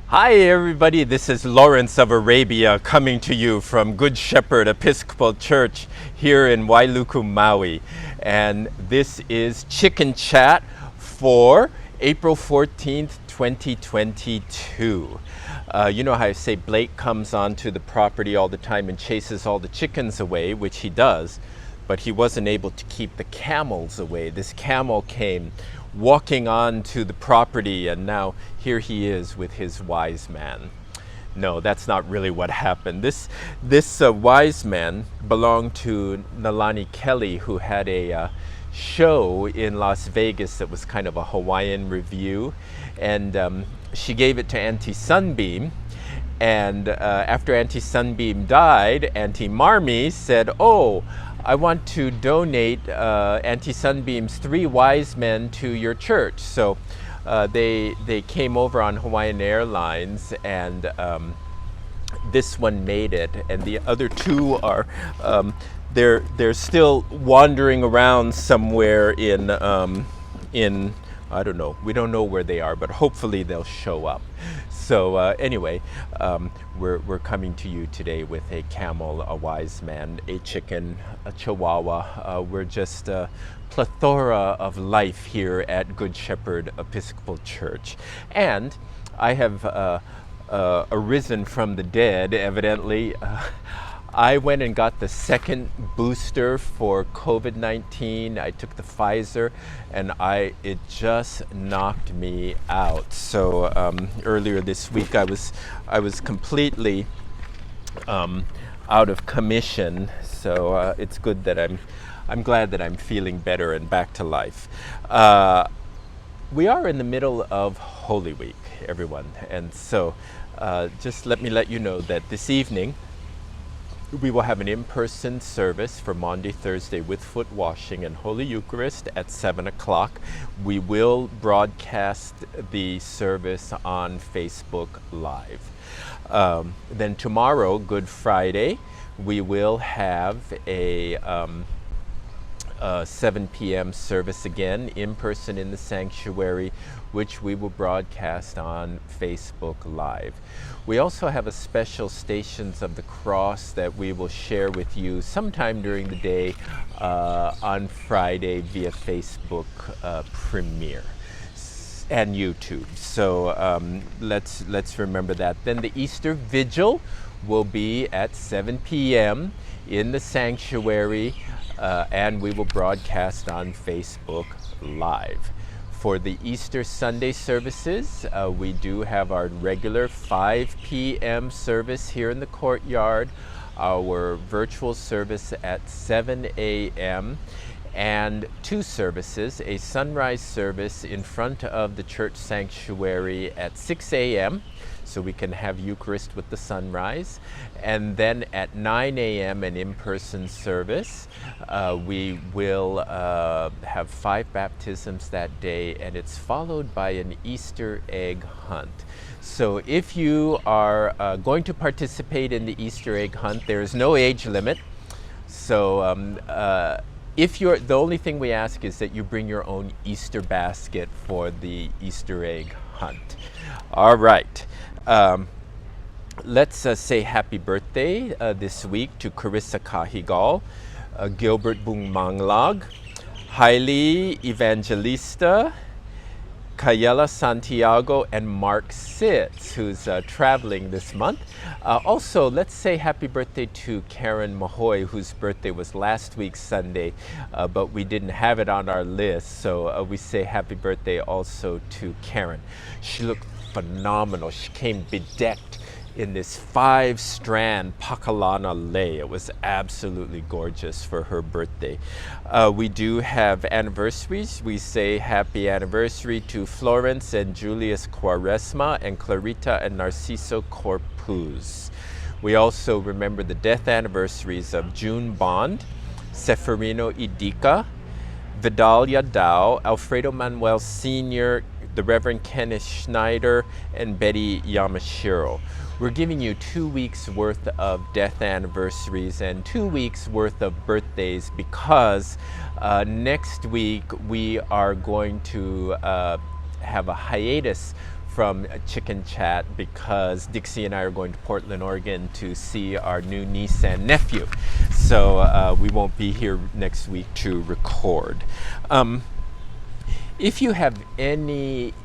Hi everybody, this is Lawrence of Arabia coming to you from Good Shepherd Episcopal Church here in Wailuku, Maui. And this is Chicken Chat for April 14th, 2022. You know how I say Blake comes onto the property all the time and chases all the chickens away, which he does, but he wasn't able to keep the camels away. This camel came walking onto the property, and now here he is with his wise man. No, that's not really what happened. This wise man belonged to Nalani Kelly, who had a show in Las Vegas that was kind of a Hawaiian review, and she gave it to Auntie Sunbeam. And after Auntie Sunbeam died, Auntie Marmee said, "Oh, I want to donate Auntie Sunbeam's 3 wise men to your church." So they came over on Hawaiian Airlines, and this one made it, and the other 2 are they're still wandering around somewhere in I don't know. We don't know where they are, but hopefully they'll show up. So anyway, we're coming to you today with a camel, a wise man, a chicken, a chihuahua. We're just a plethora of life here at Good Shepherd Episcopal Church. And I have arisen from the dead, evidently. I went and got the second booster for COVID-19. I took the Pfizer, and it just knocked me out. So earlier this week, I was completely out of commission. So it's good that I'm glad that I'm feeling better and back to life. We are in the middle of Holy Week, everyone, and so just let me let you know that this evening we will have an in-person service for Maundy Thursday with foot washing and Holy Eucharist at 7 o'clock. We will broadcast the service on Facebook Live. Then tomorrow, Good Friday, we will have a 7 p.m. service again, in person in the sanctuary, which we will broadcast on Facebook Live. We also have a special Stations of the Cross that we will share with you sometime during the day on Friday via Facebook premiere and YouTube. So let's remember that. Then the Easter Vigil will be at 7 p.m. in the sanctuary, and we will broadcast on Facebook Live. For the Easter Sunday services, we do have our regular 5 p.m. service here in the courtyard, our virtual service at 7 a.m., and 2 services, a sunrise service in front of the church sanctuary at 6 a.m., so we can have Eucharist with the sunrise. And then at 9 a.m. an in-person service. We will have 5 baptisms that day, and it's followed by an Easter egg hunt. So if you are going to participate in the Easter egg hunt, there is no age limit. So the only thing we ask is that you bring your own Easter basket for the Easter egg hunt. All right. Let's say happy birthday this week to Carissa Cahigal, Gilbert Bung Manglag, Hailey Evangelista, Kayela Santiago, and Mark Sitz, who's traveling this month. Also, let's say happy birthday to Karen Mahoy, whose birthday was last week Sunday, but we didn't have it on our list, so we say happy birthday also to Karen. She looked phenomenal. She came bedecked in this 5-strand Pakalana lei. It was absolutely gorgeous for her birthday. We do have anniversaries. We say happy anniversary to Florence and Julius Quaresma and Clarita and Narciso Corpuz. We also remember the death anniversaries of June Bond, Seferino Idika, Vidalia Dow, Alfredo Manuel Sr., the Reverend Kenneth Schneider, and Betty Yamashiro. We're giving you 2 weeks worth of death anniversaries and 2 weeks worth of birthdays because next week we are going to have a hiatus from Chicken Chat because Dixie and I are going to Portland, Oregon to see our new niece and nephew. So we won't be here next week to record. If you have any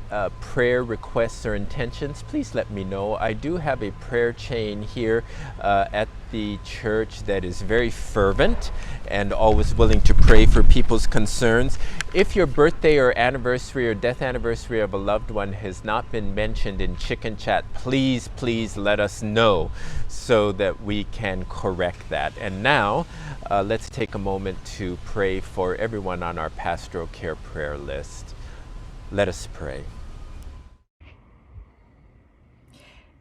prayer requests or intentions, please let me know. I do have a prayer chain here at the church that is very fervent and always willing to pray for people's concerns. If your birthday or anniversary or death anniversary of a loved one has not been mentioned in Chicken Chat, please let us know so that we can correct that. And now, let's take a moment to pray for everyone on our pastoral care prayer list. Let us pray.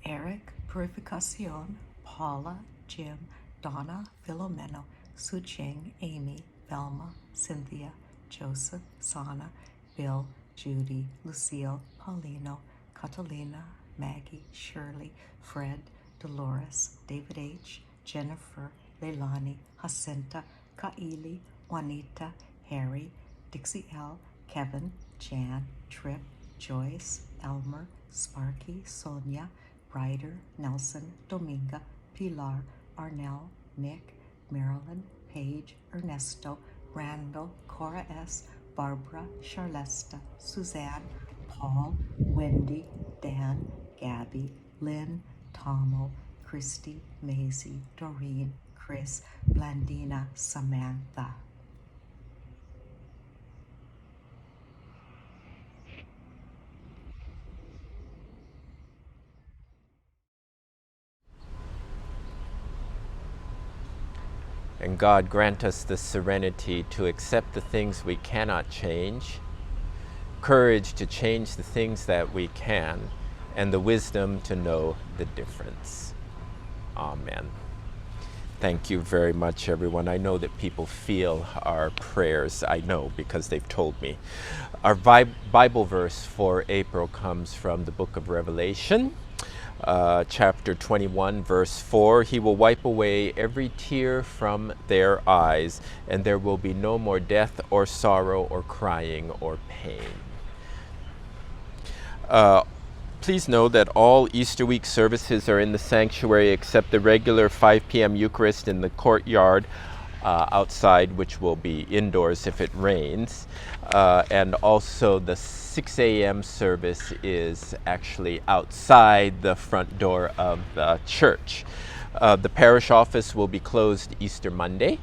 Eric, Purificacion, Paula, Jim, Donna, Filomeno, Suching, Amy, Velma, Cynthia, Joseph, Sana, Bill, Judy, Lucille, Paulino, Catalina, Maggie, Shirley, Fred, Dolores, David H., Jennifer, Leilani, Jacinta, Kaili, Juanita, Harry, Dixie L., Kevin, Jan, Trip, Joyce, Elmer, Sparky, Sonia, Ryder, Nelson, Dominga, Pilar, Arnell, Nick, Marilyn, Paige, Ernesto, Randall, Cora S., Barbara, Charlesta, Suzanne, Paul, Wendy, Dan, Gabby, Lynn, Tomo, Christy, Maisie, Doreen, Chris, Blandina, Samantha. And God, grant us the serenity to accept the things we cannot change, courage to change the things that we can, and the wisdom to know the difference. Amen. Thank you very much, everyone. I know that people feel our prayers. I know because they've told me. Our Bible verse for April comes from the book of Revelation. Chapter 21, verse 4, He will wipe away every tear from their eyes, and there will be no more death or sorrow or crying or pain. Please know that all Easter week services are in the sanctuary except the regular 5 p.m. Eucharist in the courtyard outside, which will be indoors if it rains. And also the 6 a.m. service is actually outside the front door of the church. The parish office will be closed Easter Monday.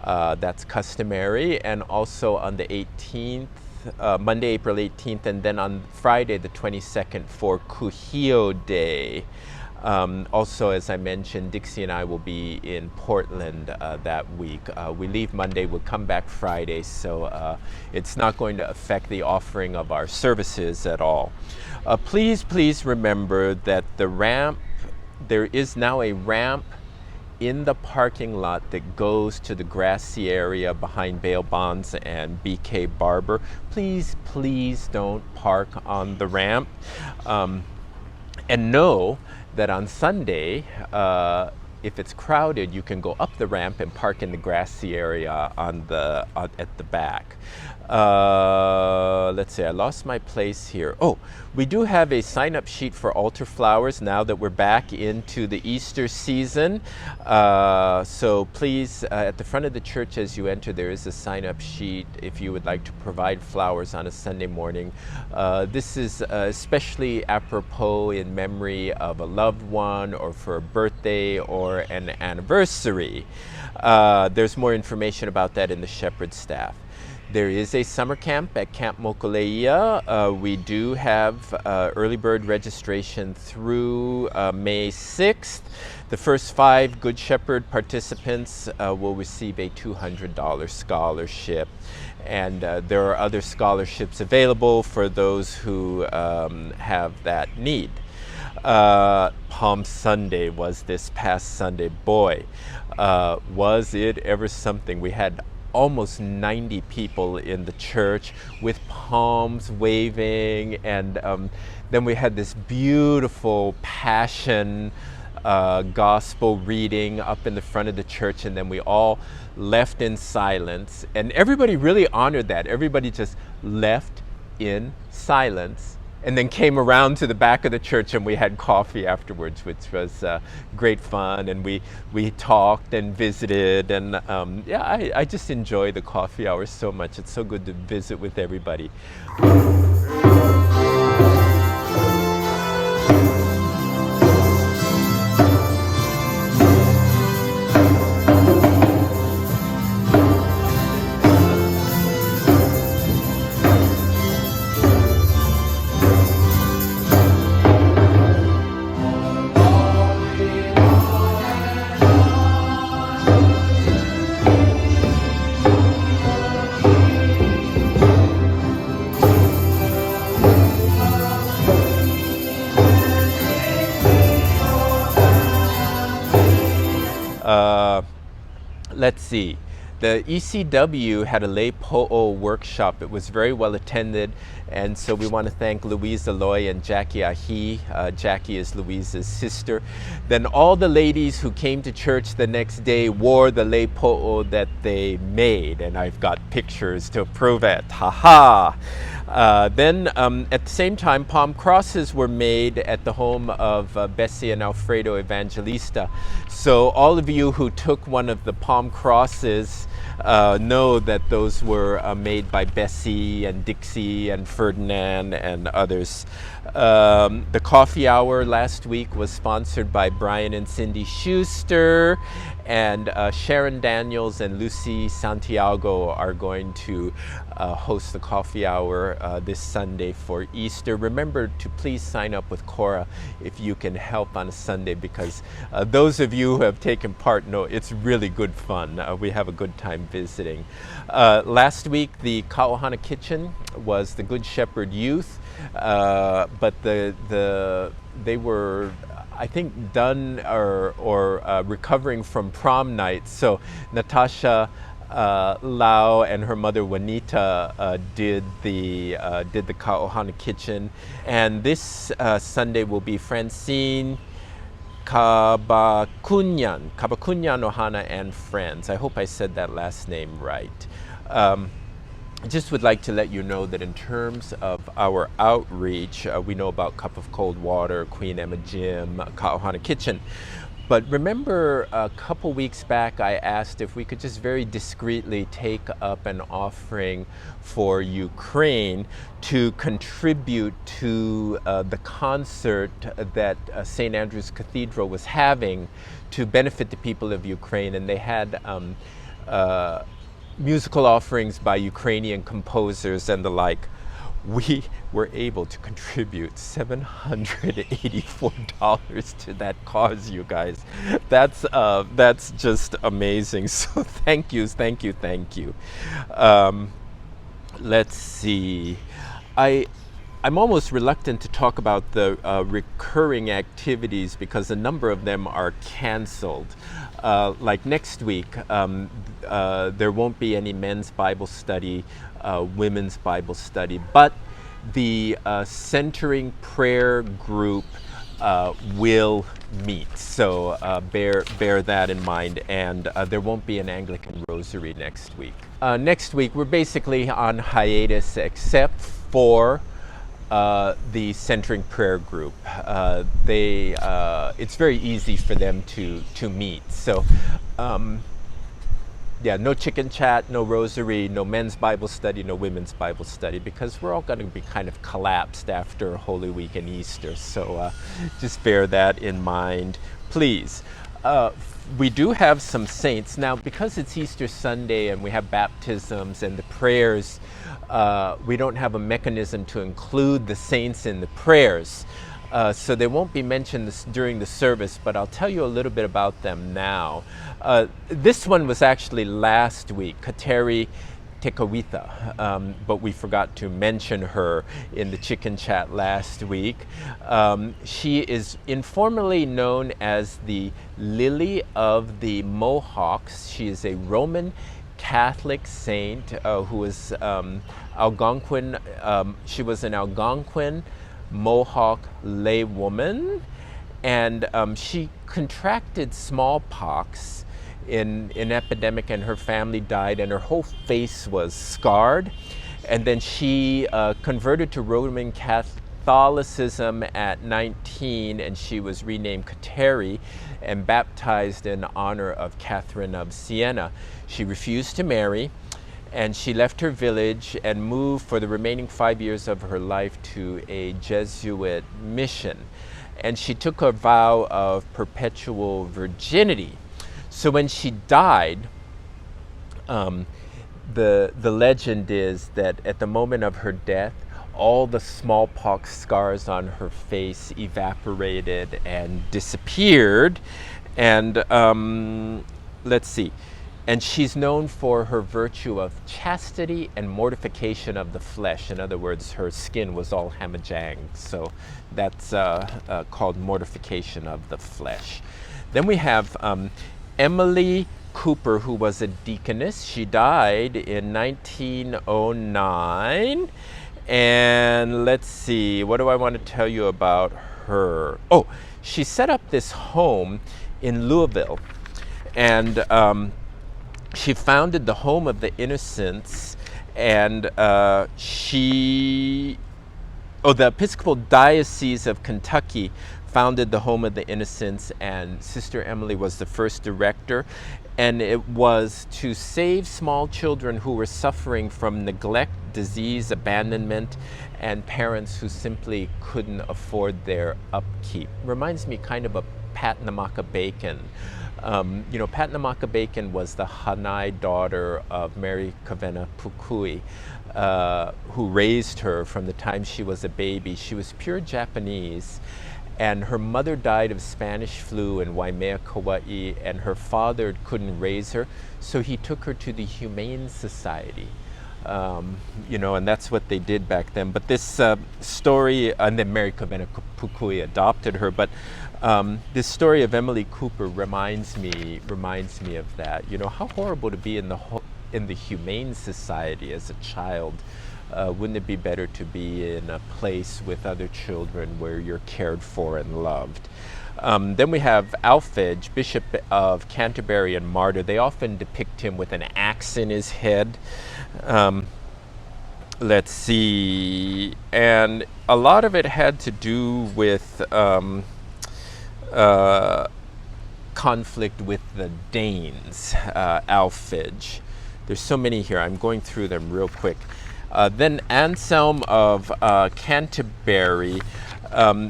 That's customary. And also on the 18th, Monday, April 18th, and then on Friday, the 22nd, for Kuhio Day. Also, as I mentioned, Dixie and I will be in Portland that week. We leave Monday, we'll come back Friday, so it's not going to affect the offering of our services at all. Please remember that the ramp, there is now a ramp in the parking lot that goes to the grassy area behind Bail Bonds and BK Barber. Please don't park on the ramp. And know that on Sunday, if it's crowded, you can go up the ramp and park in the grassy area at the back. Let's see, I lost my place here. Oh, we do have a sign-up sheet for altar flowers now that we're back into the Easter season. So please, at the front of the church as you enter, there is a sign-up sheet if you would like to provide flowers on a Sunday morning. This is especially apropos in memory of a loved one or for a birthday or an anniversary. There's more information about that in the Shepherd staff. There is a summer camp at Camp Mokuleia. We do have early bird registration through May 6th. The first 5 Good Shepherd participants will receive a $200 scholarship. And there are other scholarships available for those who have that need. Palm Sunday was this past Sunday. Boy, was it ever something. We had almost 90 people in the church with palms waving, and then we had this beautiful passion gospel reading up in the front of the church, and then we all left in silence, and everybody really honored that. Everybody just left in silence and then came around to the back of the church and we had coffee afterwards, which was great fun. And we talked and visited, and I just enjoy the coffee hours so much. It's so good to visit with everybody. Let's see. The ECW had a lay po'o workshop. It was very well attended, and so we want to thank Louise Aloy and Jackie Ahi. Jackie is Louise's sister. Then all the ladies who came to church the next day wore the lay po'o that they made, and I've got pictures to prove it. Ha-ha! Then at the same time, palm crosses were made at the home of Bessie and Alfredo Evangelista. So all of you who took one of the palm crosses know that those were made by Bessie and Dixie and Ferdinand and others. The coffee hour last week was sponsored by Brian and Cindy Schuster, and Sharon Daniels and Lucy Santiago are going to host the coffee hour this Sunday for Easter. Remember to please sign up with Cora if you can help on a Sunday, because those of you who have taken part know it's really good fun. We have a good time visiting. Last week the Ka'ohana Kitchen was the Good Shepherd Youth, but they were, I think, done or recovering from prom night. So Natasha Lau and her mother Juanita did the Ka'ohana Kitchen, and this Sunday will be Francine Kabakunyan Ohana and friends. I hope I said that last name right. I just would like to let you know that in terms of our outreach, we know about Cup of Cold Water, Queen Emma Gym, Ka'ohana Kitchen. But remember a couple weeks back I asked if we could just very discreetly take up an offering for Ukraine to contribute to the concert that St. Andrew's Cathedral was having to benefit the people of Ukraine. And they had musical offerings by Ukrainian composers and the like. We were able to contribute $784 to that cause, you guys. That's just amazing. So thank you. Let's see. I'm almost reluctant to talk about the recurring activities because a number of them are canceled. Like next week, there won't be any men's Bible study, women's Bible study, but the centering prayer group will meet. So bear that in mind, and there won't be an Anglican rosary next week. Next week, we're basically on hiatus except for the centering prayer group. It's very easy for them to meet. So no chicken chat, no rosary, no men's Bible study, no women's Bible study, because we're all going to be kind of collapsed after Holy Week and Easter. So just bear that in mind, please. We do have some saints. Now, because it's Easter Sunday and we have baptisms and the prayers, we don't have a mechanism to include the saints in the prayers. So they won't be mentioned during the service, but I'll tell you a little bit about them now. This one was actually last week, Kateri Tekawitha, but we forgot to mention her in the chicken chat last week. She is informally known as the Lily of the Mohawks. She is a Roman Catholic saint who is Algonquin. She was an Algonquin Mohawk laywoman, and she contracted smallpox in an epidemic, and her family died, and her whole face was scarred. And then she converted to Roman Catholicism Catholicism at 19, and she was renamed Kateri and baptized in honor of Catherine of Siena. She refused to marry, and she left her village and moved for the remaining 5 years of her life to a Jesuit mission. And she took a vow of perpetual virginity. So when she died, the legend is that at the moment of her death, all the smallpox scars on her face evaporated and disappeared. And let's see. And she's known for her virtue of chastity and mortification of the flesh. In other words, her skin was all hamajang. So that's called mortification of the flesh. Then we have Emily Cooper, who was a deaconess. She died in 1909. And let's see, what do I want to tell you about her? Oh, she set up this home in Louisville, and she founded the Home of the Innocents, and the Episcopal Diocese of Kentucky founded the Home of the Innocents, and Sister Emily was the first director. And it was to save small children who were suffering from neglect, disease, abandonment, and parents who simply couldn't afford their upkeep. Reminds me kind of Pat Namaka Bacon. Pat Namaka Bacon was the Hanai daughter of Mary Kavena Pukui, who raised her from the time she was a baby. She was pure Japanese. And her mother died of Spanish flu in Waimea, Kauai, and her father couldn't raise her, so he took her to the Humane Society. And that's what they did back then. But this story, and then Mary Kavena Pukui adopted her, but this story of Emily Cooper reminds me of that. How horrible to be in the Humane Society as a child. Wouldn't it be better to be in a place with other children where you're cared for and loved? Then we have Alphege, Bishop of Canterbury and martyr. They often depict him with an axe in his head. Let's see. And a lot of it had to do with conflict with the Danes, Alphege. There's so many here. I'm going through them real quick. Then Anselm of Canterbury,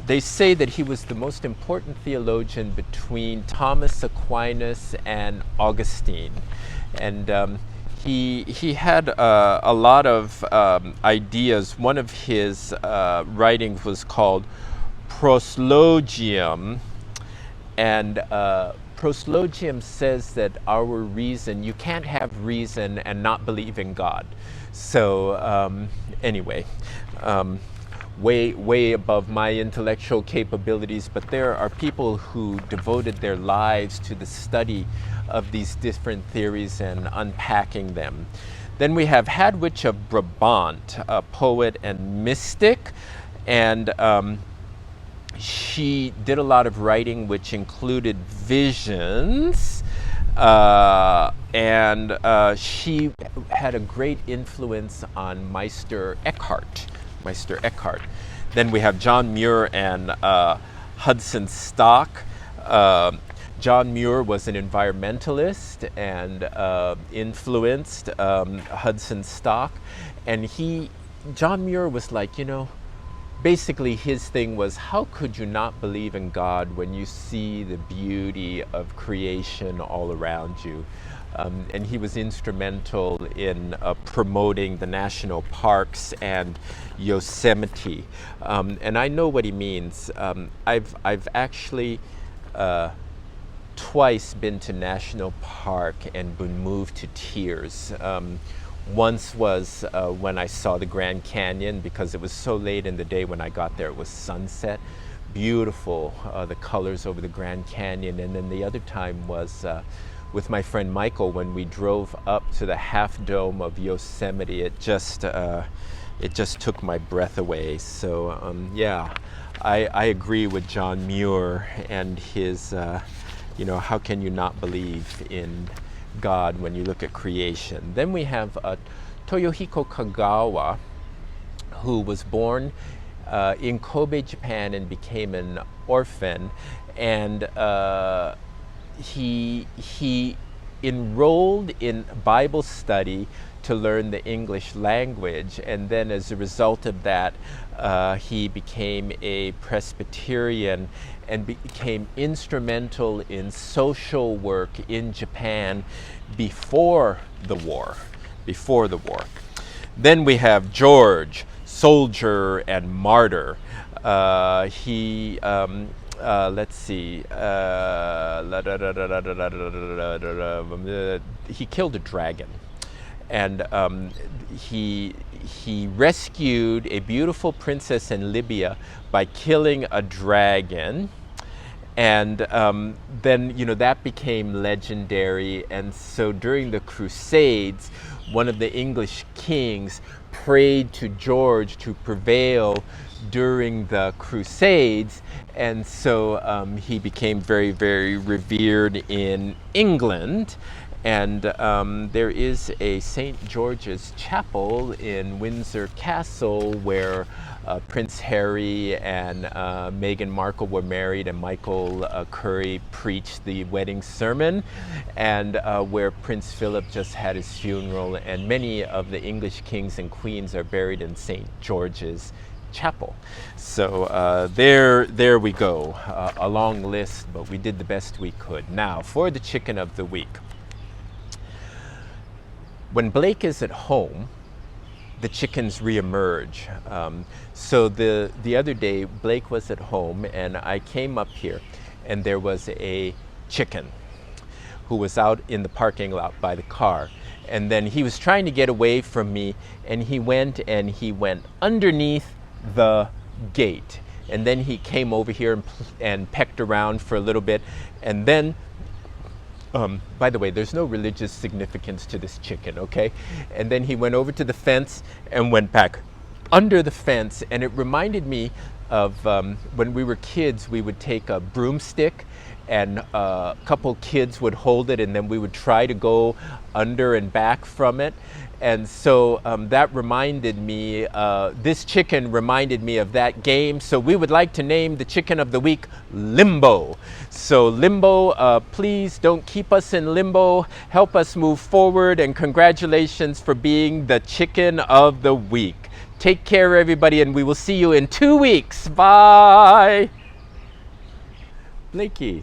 they say that he was the most important theologian between Thomas Aquinas and Augustine. And he had a lot of ideas. One of his writings was called Proslogium. And Proslogium says that our reason, you can't have reason and not believe in God. So anyway, way above my intellectual capabilities, but there are people who devoted their lives to the study of these different theories and unpacking them. Then we have Hadwich of Brabant, a poet and mystic, and she did a lot of writing which included visions. And she had a great influence on Meister Eckhart. Then we have John Muir and Hudson Stock. John Muir was an environmentalist and influenced Hudson Stock. And John Muir was like, basically his thing was, how could you not believe in God when you see the beauty of creation all around you? And he was instrumental in promoting the national parks and Yosemite. And I know what he means. I've actually twice been to National Park and been moved to tears. Once was when I saw the Grand Canyon, because it was so late in the day when I got there. It was sunset. Beautiful, the colors over the Grand Canyon. And then the other time was with my friend Michael when we drove up to the Half Dome of Yosemite. It just took my breath away. So yeah, I agree with John Muir and his, how can you not believe in God when you look at creation. Then we have Toyohiko Kagawa, who was born in Kobe, Japan, and became an orphan. And he enrolled in Bible study to learn the English language, and then as a result of that, he became a Presbyterian and became instrumental in social work in Japan before the war. Then we have George, soldier and martyr. Let's see. He killed a dragon, and he rescued a beautiful princess in Libya by killing a dragon. And then, that became legendary. And so during the Crusades, one of the English kings prayed to George to prevail during the Crusades. And so he became very, very revered in England. And there is a St. George's Chapel in Windsor Castle where Prince Harry and Meghan Markle were married, and Michael Curry preached the wedding sermon, and where Prince Philip just had his funeral, and many of the English kings and queens are buried in St. George's Chapel. So there we go, a long list, but we did the best we could. Now, for the chicken of the week. When Blake is at home, the chickens reemerge. So the other day, Blake was at home, and I came up here, and there was a chicken who was out in the parking lot by the car. And then he was trying to get away from me, and he went underneath the gate. And then he came over here and pecked around for a little bit, and then by the way, there's no religious significance to this chicken, okay? And then he went over to the fence and went back under the fence, and it reminded me of when we were kids, we would take a broomstick, and a couple kids would hold it, and then we would try to go under and back from it. And so that reminded me, this chicken reminded me of that game. So we would like to name the chicken of the week Limbo. So Limbo, please don't keep us in limbo. Help us move forward, and congratulations for being the chicken of the week. Take care, everybody, and we will see you in 2 weeks. Bye. Blakey.